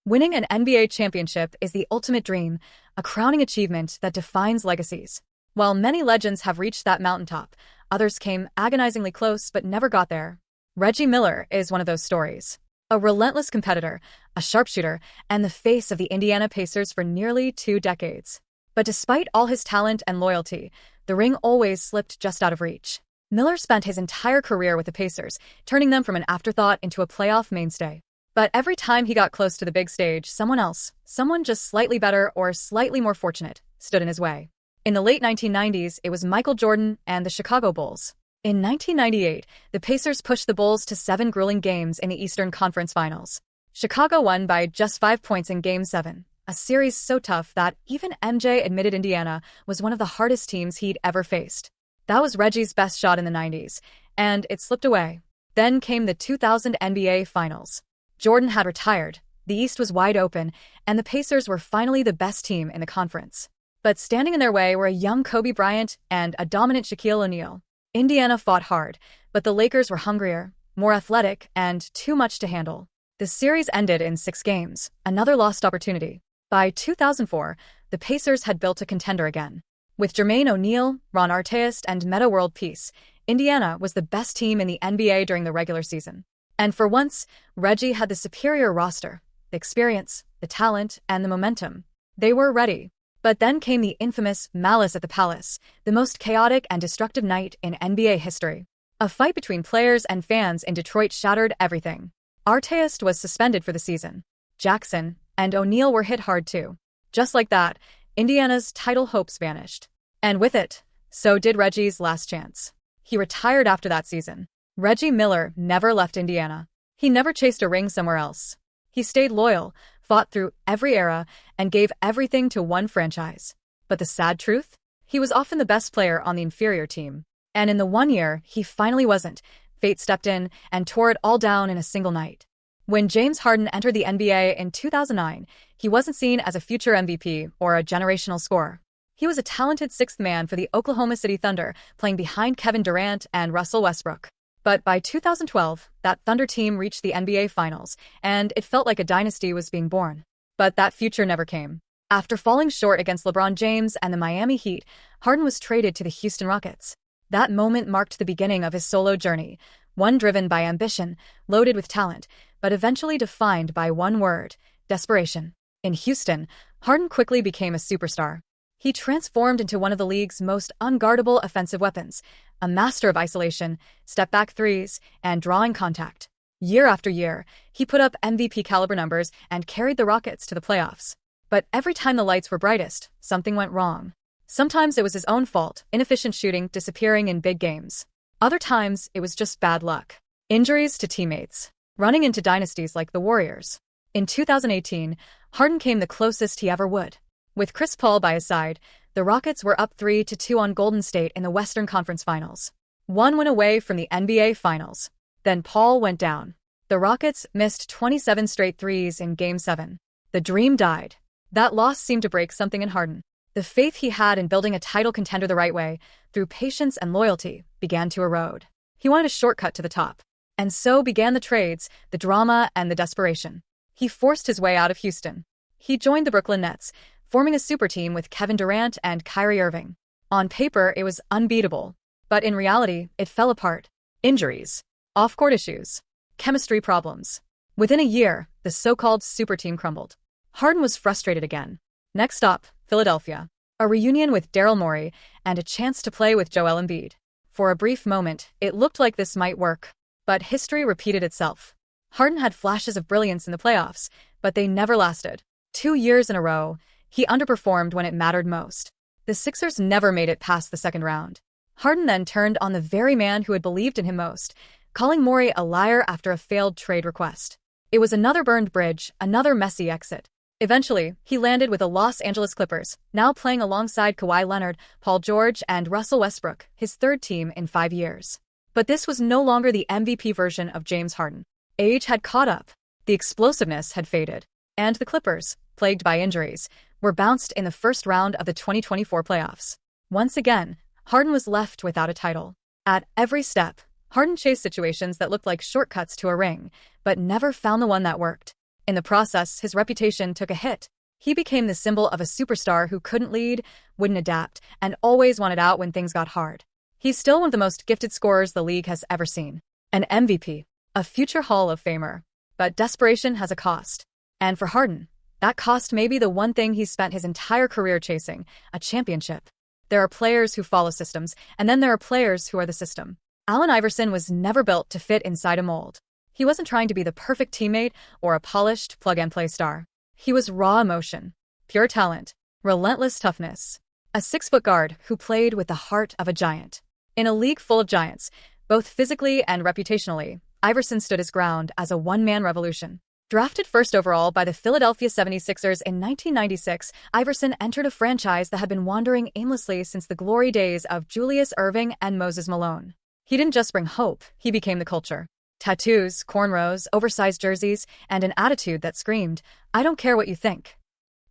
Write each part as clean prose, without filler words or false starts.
Winning an NBA championship is the ultimate dream, a crowning achievement that defines legacies. While many legends have reached that mountaintop, others came agonizingly close but never got there. Reggie Miller is one of those stories. A relentless competitor, a sharpshooter, and the face of the Indiana Pacers for nearly 2 decades. But despite all his talent and loyalty, the ring always slipped just out of reach. Miller spent his entire career with the Pacers, turning them from an afterthought into a playoff mainstay. But every time he got close to the big stage, someone else, someone just slightly better or slightly more fortunate, stood in his way. In the late 1990s, it was Michael Jordan and the Chicago Bulls. In 1998, the Pacers pushed the Bulls to 7 grueling games in the Eastern Conference Finals. Chicago won by just 5 points in Game 7, a series so tough that even MJ admitted Indiana was one of the hardest teams he'd ever faced. That was Reggie's best shot in the 90s, and it slipped away. Then came the 2000 NBA Finals. Jordan had retired, the East was wide open, and the Pacers were finally the best team in the conference. But standing in their way were a young Kobe Bryant and a dominant Shaquille O'Neal. Indiana fought hard, but the Lakers were hungrier, more athletic, and too much to handle. The series ended in 6 games, another lost opportunity. By 2004, the Pacers had built a contender again. With Jermaine O'Neal, Ron Artest, and Metta World Peace, Indiana was the best team in the NBA during the regular season. And for once, Reggie had the superior roster, the experience, the talent, and the momentum. They were ready. But then came the infamous Malice at the Palace, the most chaotic and destructive night in NBA history. A fight between players and fans in Detroit shattered everything. Artest was suspended for the season. Jackson and O'Neal were hit hard too. Just like that, Indiana's title hopes vanished. And with it, so did Reggie's last chance. He retired after that season. Reggie Miller never left Indiana. He never chased a ring somewhere else. He stayed loyal, fought through every era, and gave everything to one franchise. But the sad truth? He was often the best player on the inferior team. And in the one year he finally wasn't, fate stepped in and tore it all down in a single night. When James Harden entered the NBA in 2009, he wasn't seen as a future MVP or a generational scorer. He was a talented 6th man for the Oklahoma City Thunder, playing behind Kevin Durant and Russell Westbrook. But by 2012, that Thunder team reached the NBA Finals, and it felt like a dynasty was being born. But that future never came. After falling short against LeBron James and the Miami Heat, Harden was traded to the Houston Rockets. That moment marked the beginning of his solo journey, one driven by ambition, loaded with talent, but eventually defined by one word: desperation. In Houston, Harden quickly became a superstar. He transformed into one of the league's most unguardable offensive weapons, a master of isolation, step-back threes, and drawing contact. Year after year, he put up MVP-caliber numbers and carried the Rockets to the playoffs. But every time the lights were brightest, something went wrong. Sometimes it was his own fault, inefficient shooting disappearing in big games. Other times, it was just bad luck. Injuries to teammates. Running into dynasties like the Warriors. In 2018, Harden came the closest he ever would. With Chris Paul by his side, the Rockets were up 3-2 on Golden State in the Western Conference Finals. One win away from the NBA Finals. Then Paul went down. The Rockets missed 27 straight threes in Game 7. The dream died. That loss seemed to break something in Harden. The faith he had in building a title contender the right way, through patience and loyalty, began to erode. He wanted a shortcut to the top. And so began the trades, the drama, and the desperation. He forced his way out of Houston. He joined the Brooklyn Nets, forming a super team with Kevin Durant and Kyrie Irving. On paper, it was unbeatable. But in reality, it fell apart. Injuries, off-court issues, chemistry problems. Within a year, the so-called super team crumbled. Harden was frustrated again. Next stop, Philadelphia. A reunion with Daryl Morey and a chance to play with Joel Embiid. For a brief moment, it looked like this might work. But history repeated itself. Harden had flashes of brilliance in the playoffs, but they never lasted. 2 years in a row, he underperformed when it mattered most. The Sixers never made it past the second round. Harden then turned on the very man who had believed in him most, calling Morey a liar after a failed trade request. It was another burned bridge, another messy exit. Eventually, he landed with the Los Angeles Clippers, now playing alongside Kawhi Leonard, Paul George, and Russell Westbrook, his 3rd team in 5 years. But this was no longer the MVP version of James Harden. Age had caught up. The explosiveness had faded. And the Clippers, plagued by injuries, were bounced in the first round of the 2024 playoffs. Once again, Harden was left without a title. At every step, Harden chased situations that looked like shortcuts to a ring, but never found the one that worked. In the process, his reputation took a hit. He became the symbol of a superstar who couldn't lead, wouldn't adapt, and always wanted out when things got hard. He's still one of the most gifted scorers the league has ever seen. An MVP, a future Hall of Famer. But desperation has a cost. And for Harden, that cost may be the one thing he's spent his entire career chasing, a championship. There are players who follow systems, and then there are players who are the system. Allen Iverson was never built to fit inside a mold. He wasn't trying to be the perfect teammate or a polished plug-and-play star. He was raw emotion, pure talent, relentless toughness. A 6-foot guard who played with the heart of a giant. In a league full of giants, both physically and reputationally, Iverson stood his ground as a one-man revolution. Drafted first overall by the Philadelphia 76ers in 1996, Iverson entered a franchise that had been wandering aimlessly since the glory days of Julius Erving and Moses Malone. He didn't just bring hope, he became the culture. Tattoos, cornrows, oversized jerseys, and an attitude that screamed, "I don't care what you think."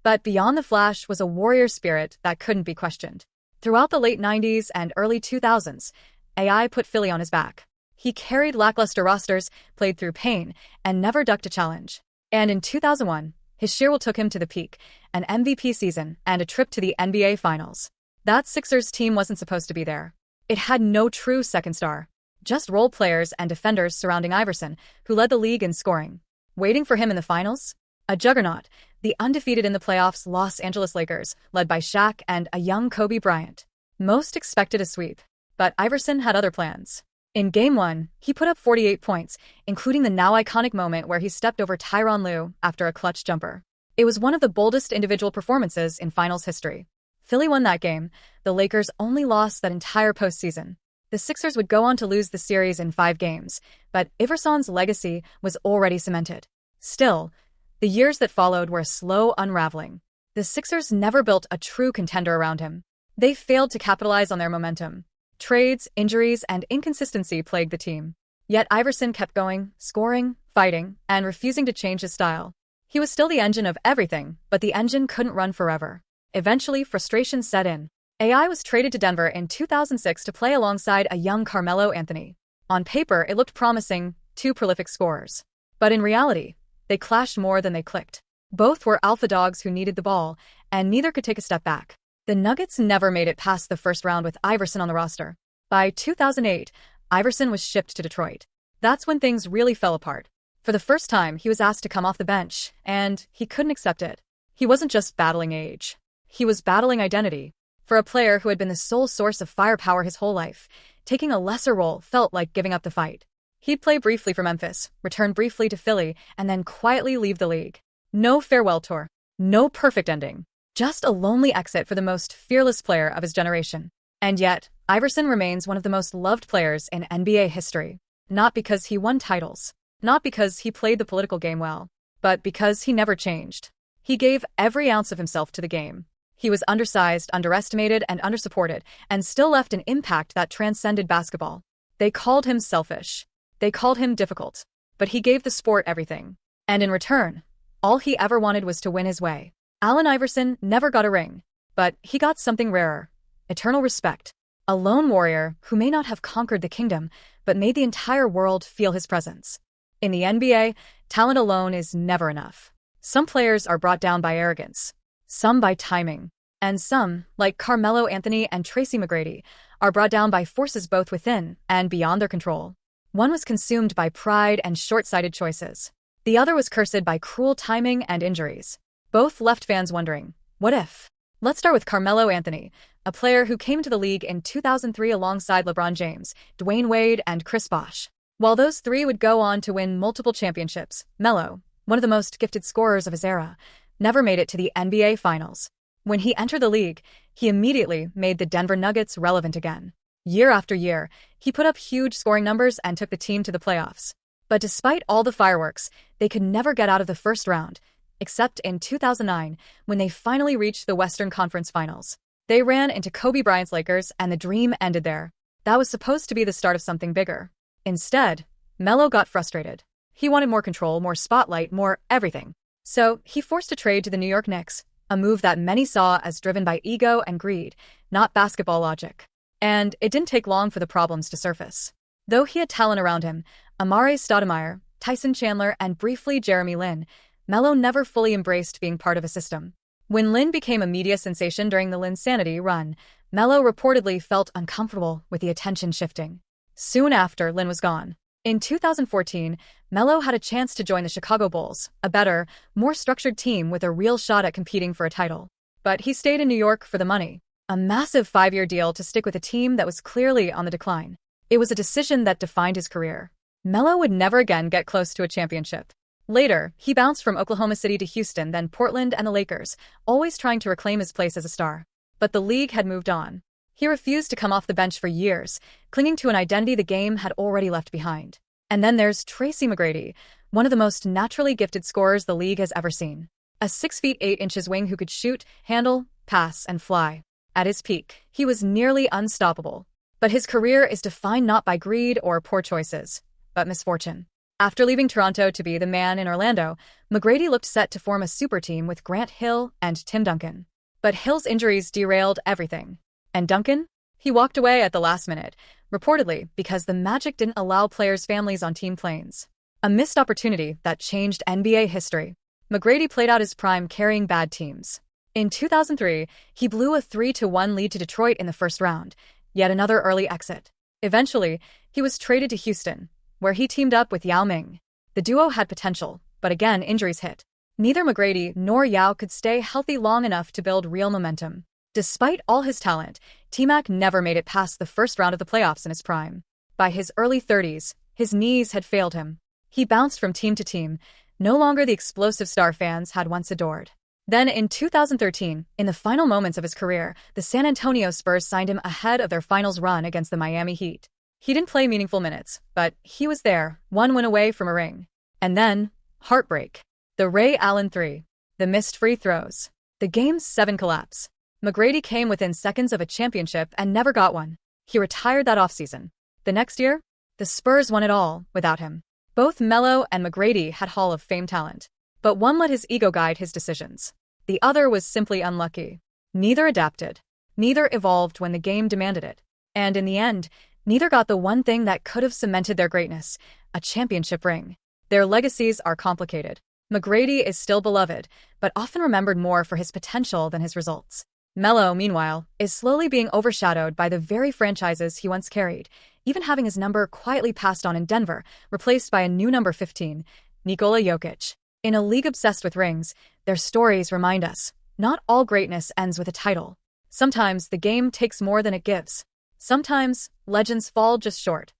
But beyond the flash was a warrior spirit that couldn't be questioned. Throughout the late 90s and early 2000s, AI put Philly on his back. He carried lackluster rosters, played through pain, and never ducked a challenge. And in 2001, his sheer will took him to the peak, an MVP season and a trip to the NBA Finals. That Sixers team wasn't supposed to be there. It had no true second star. Just role players and defenders surrounding Iverson, who led the league in scoring. Waiting for him in the finals? A juggernaut, the undefeated in the playoffs Los Angeles Lakers, led by Shaq and a young Kobe Bryant. Most expected a sweep, but Iverson had other plans. In Game 1, he put up 48 points, including the now iconic moment where he stepped over Tyronn Lue after a clutch jumper. It was one of the boldest individual performances in finals history. Philly won that game, the Lakers only lost that entire postseason. The Sixers would go on to lose the series in 5 games, but Iverson's legacy was already cemented. Still, the years that followed were a slow unraveling. The Sixers never built a true contender around him. They failed to capitalize on their momentum. Trades, injuries, and inconsistency plagued the team. Yet Iverson kept going, scoring, fighting, and refusing to change his style. He was still the engine of everything, but the engine couldn't run forever. Eventually, frustration set in. AI was traded to Denver in 2006 to play alongside a young Carmelo Anthony. On paper, it looked promising, 2 prolific scorers. But in reality, they clashed more than they clicked. Both were alpha dogs who needed the ball, and neither could take a step back. The Nuggets never made it past the first round with Iverson on the roster. By 2008, Iverson was shipped to Detroit. That's when things really fell apart. For the first time, he was asked to come off the bench, and he couldn't accept it. He wasn't just battling age. He was battling identity. For a player who had been the sole source of firepower his whole life, taking a lesser role felt like giving up the fight. He'd play briefly for Memphis, return briefly to Philly, and then quietly leave the league. No farewell tour. No perfect ending. Just a lonely exit for the most fearless player of his generation. And yet, Iverson remains one of the most loved players in NBA history. Not because he won titles. Not because he played the political game well. But because he never changed. He gave every ounce of himself to the game. He was undersized, underestimated, and undersupported, and still left an impact that transcended basketball. They called him selfish. They called him difficult. But he gave the sport everything. And in return, all he ever wanted was to win his way. Allen Iverson never got a ring, but he got something rarer. Eternal respect. A lone warrior who may not have conquered the kingdom, but made the entire world feel his presence. In the NBA, talent alone is never enough. Some players are brought down by arrogance. Some by timing. And some, like Carmelo Anthony and Tracy McGrady, are brought down by forces both within and beyond their control. One was consumed by pride and short-sighted choices. The other was cursed by cruel timing and injuries. Both left fans wondering, what if? Let's start with Carmelo Anthony, a player who came to the league in 2003 alongside LeBron James, Dwayne Wade, and Chris Bosh. While those three would go on to win multiple championships, Melo, one of the most gifted scorers of his era, never made it to the NBA Finals. When he entered the league, he immediately made the Denver Nuggets relevant again. Year after year, he put up huge scoring numbers and took the team to the playoffs. But despite all the fireworks, they could never get out of the first round, except in 2009, when they finally reached the Western Conference Finals. They ran into Kobe Bryant's Lakers, and the dream ended there. That was supposed to be the start of something bigger. Instead, Melo got frustrated. He wanted more control, more spotlight, more everything. So he forced a trade to the New York Knicks, a move that many saw as driven by ego and greed, not basketball logic. And it didn't take long for the problems to surface. Though he had talent around him, Amare Stoudemire, Tyson Chandler, and briefly Jeremy Lin, Melo never fully embraced being part of a system. When Lin became a media sensation during the Linsanity run, Melo reportedly felt uncomfortable with the attention shifting. Soon after Lin was gone, in 2014, Melo had a chance to join the Chicago Bulls, a better, more structured team with a real shot at competing for a title. But he stayed in New York for the money. A massive 5-year deal to stick with a team that was clearly on the decline. It was a decision that defined his career. Melo would never again get close to a championship. Later, he bounced from Oklahoma City to Houston, then Portland and the Lakers, always trying to reclaim his place as a star. But the league had moved on. He refused to come off the bench for years, clinging to an identity the game had already left behind. And then there's Tracy McGrady, one of the most naturally gifted scorers the league has ever seen. A 6 feet 8 inches wing who could shoot, handle, pass, and fly. At his peak, he was nearly unstoppable. But his career is defined not by greed or poor choices, but misfortune. After leaving Toronto to be the man in Orlando, McGrady looked set to form a super team with Grant Hill and Tim Duncan. But Hill's injuries derailed everything. And Duncan? He walked away at the last minute, reportedly because the Magic didn't allow players' families on team planes. A missed opportunity that changed NBA history. McGrady played out his prime carrying bad teams. In 2003, he blew a 3-1 lead to Detroit in the first round, yet another early exit. Eventually, he was traded to Houston, where he teamed up with Yao Ming. The duo had potential, but again injuries hit. Neither McGrady nor Yao could stay healthy long enough to build real momentum. Despite all his talent, T-Mac never made it past the first round of the playoffs in his prime. By his early 30s, his knees had failed him. He bounced from team to team, no longer the explosive star fans had once adored. Then in 2013, in the final moments of his career, the San Antonio Spurs signed him ahead of their finals run against the Miami Heat. He didn't play meaningful minutes, but he was there, one win away from a ring. And then, heartbreak. The Ray Allen 3. The missed free throws. The Game's 7 collapse. McGrady came within seconds of a championship and never got one. He retired that offseason. The next year, the Spurs won it all without him. Both Melo and McGrady had Hall of Fame talent, but one let his ego guide his decisions. The other was simply unlucky. Neither adapted. Neither evolved when the game demanded it. And in the end, neither got the one thing that could have cemented their greatness, a championship ring. Their legacies are complicated. McGrady is still beloved, but often remembered more for his potential than his results. Melo, meanwhile, is slowly being overshadowed by the very franchises he once carried, even having his number quietly passed on in Denver, replaced by a new number 15, Nikola Jokic. In a league obsessed with rings, their stories remind us, not all greatness ends with a title. Sometimes the game takes more than it gives. Sometimes legends fall just short.